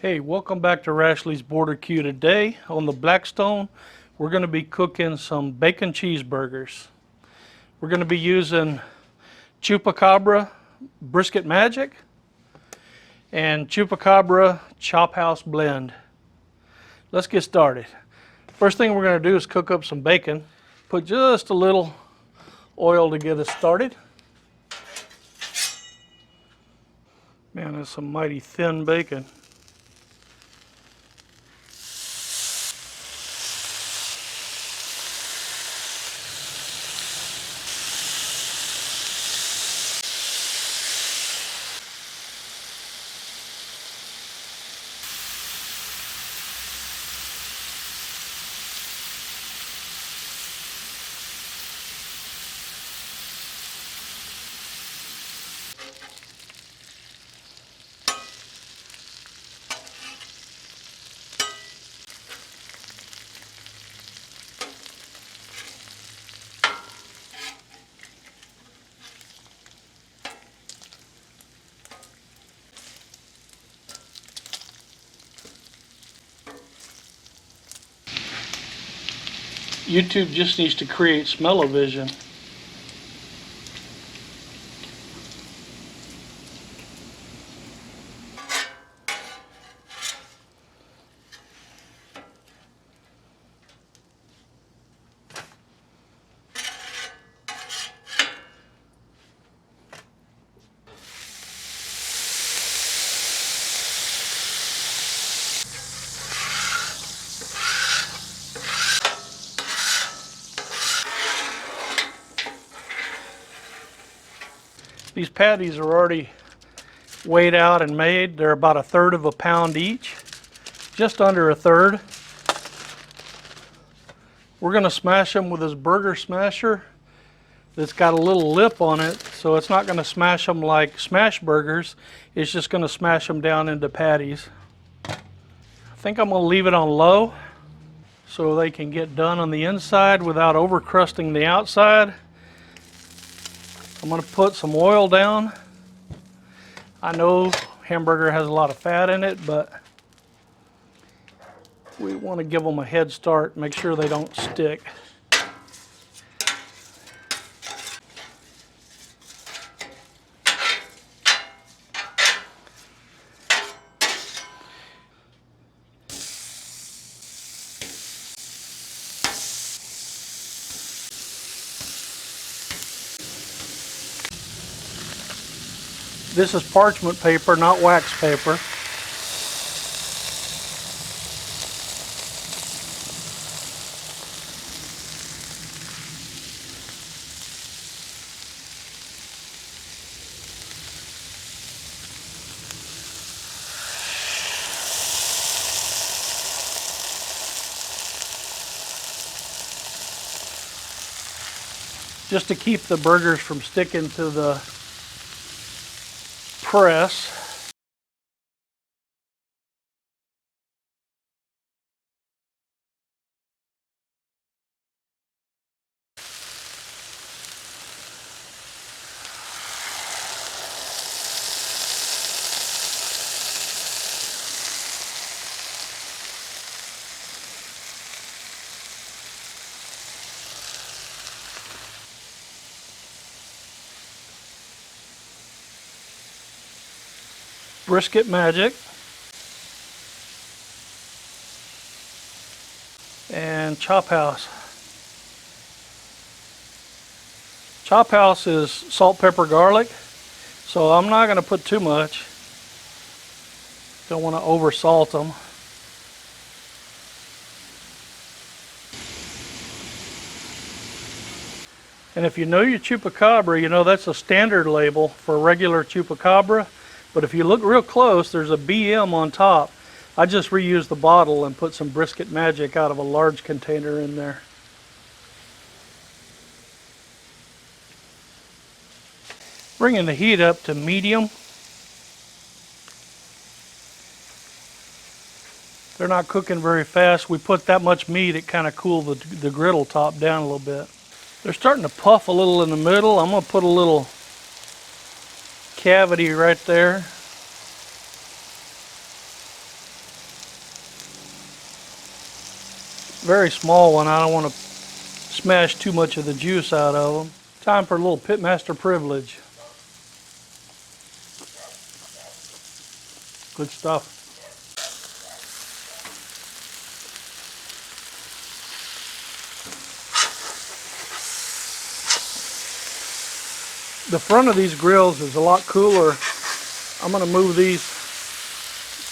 Hey, welcome back to Rashley's BBQ. Today on the Blackstone, we're going to be cooking some bacon cheeseburgers. We're going to be using Chupacabra Brisket Magic and Chupacabra Chop House Blend. Let's get started. First thing we're going to do is cook up some bacon. Put just a little oil to get us started. Man, that's some mighty thin bacon. YouTube just needs to create smell-o-vision. These patties are already weighed out and made. They're about 1/3 of a pound each, just under 1/3. We're going to smash them with this burger smasher that's got a little lip on it, so it's not going to smash them like smash burgers. It's just going to smash them down into patties. I think I'm going to leave it on low so they can get done on the inside without over crusting the outside. I'm going to put some oil down. I know hamburger has a lot of fat in it, but we want to give them a head start, make sure they don't stick. This is parchment paper, not wax paper. Just to keep the burgers from sticking to the press. Brisket Magic and Chop House. Chop House is salt, pepper, garlic, so I'm not going to put too much. Don't want to over salt them. And if you know your Chupacabra, you know that's a standard label for regular Chupacabra. But if you look real close, there's a BM on top. I just reused the bottle and put some Brisket Magic out of a large container in there. Bringing the heat up to medium. They're not cooking very fast. We put that much meat, it kind of cooled the griddle top down a little bit. They're starting to puff a little in the middle. I'm going to put a little cavity right there. Very small one. I don't want to smash too much of the juice out of them. Time for a little pitmaster privilege. Good stuff. The front of these grills is a lot cooler. I'm going to move these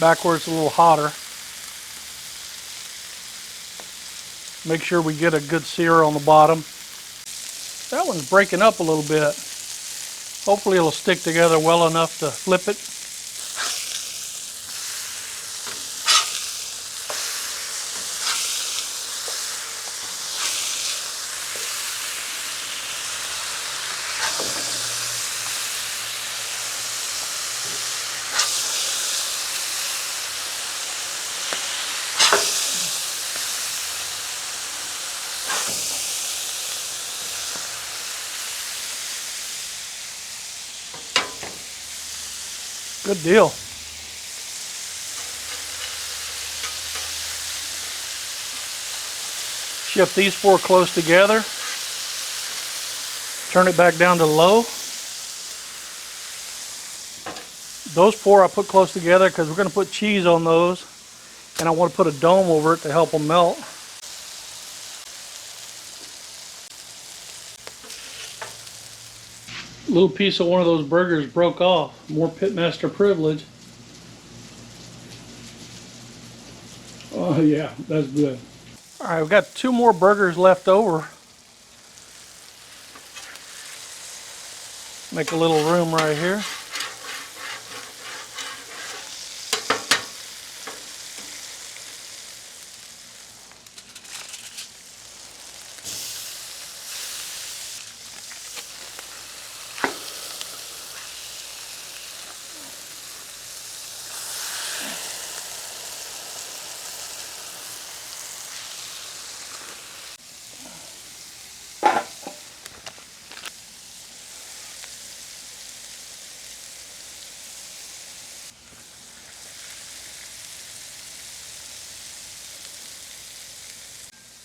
back where it's a little hotter. Make sure we get a good sear on the bottom. That one's breaking up a little bit. Hopefully it'll stick together well enough to flip it. Good deal. Shift these four close together. Turn it back down to low. Those four I put close together because we're going to put cheese on those, and I want to put a dome over it to help them melt. A little piece of one of those burgers broke off. More pitmaster privilege. Oh yeah, that's good. All right, we've got 2 more burgers left over. Make a little room right here.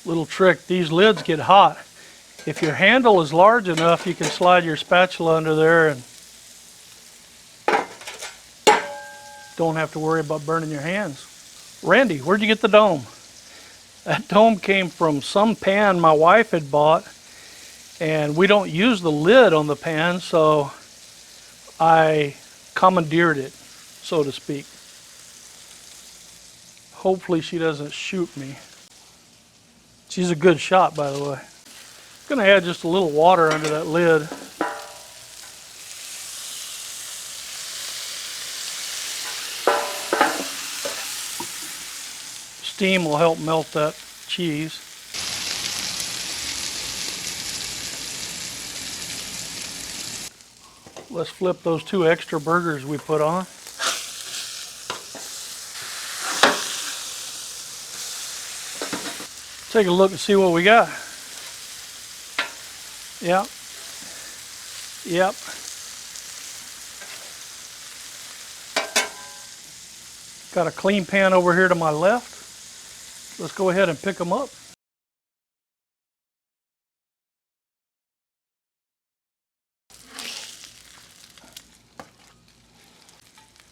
Little trick, these lids get hot. If your handle is large enough, you can slide your spatula under there and don't have to worry about burning your hands. Randy, where'd you get the dome? That dome came from some pan my wife had bought, and we don't use the lid on the pan, so I commandeered it, so to speak. Hopefully she doesn't shoot me. She's a good shot, by the way. I'm going to add just a little water under that lid. Steam will help melt that cheese. Let's flip those 2 extra burgers we put on. Take a look and see what we got. Yep. Yep. Got a clean pan over here to my left. Let's go ahead and pick them up.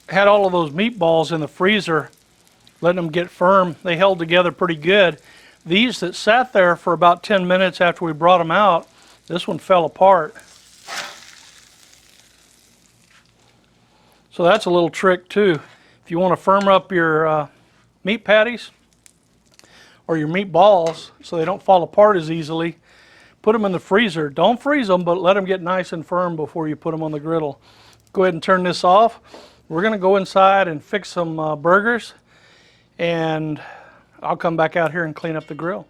Had all of those meatballs in the freezer, letting them get firm. They held together pretty good. These that sat there for about 10 minutes after we brought them out, this one fell apart. So that's a little trick too. If you want to firm up your meat patties or your meatballs so they don't fall apart as easily, put them in the freezer. Don't freeze them, but let them get nice and firm before you put them on the griddle. Go ahead and turn this off. We're going to go inside and fix some burgers, and I'll come back out here and clean up the grill.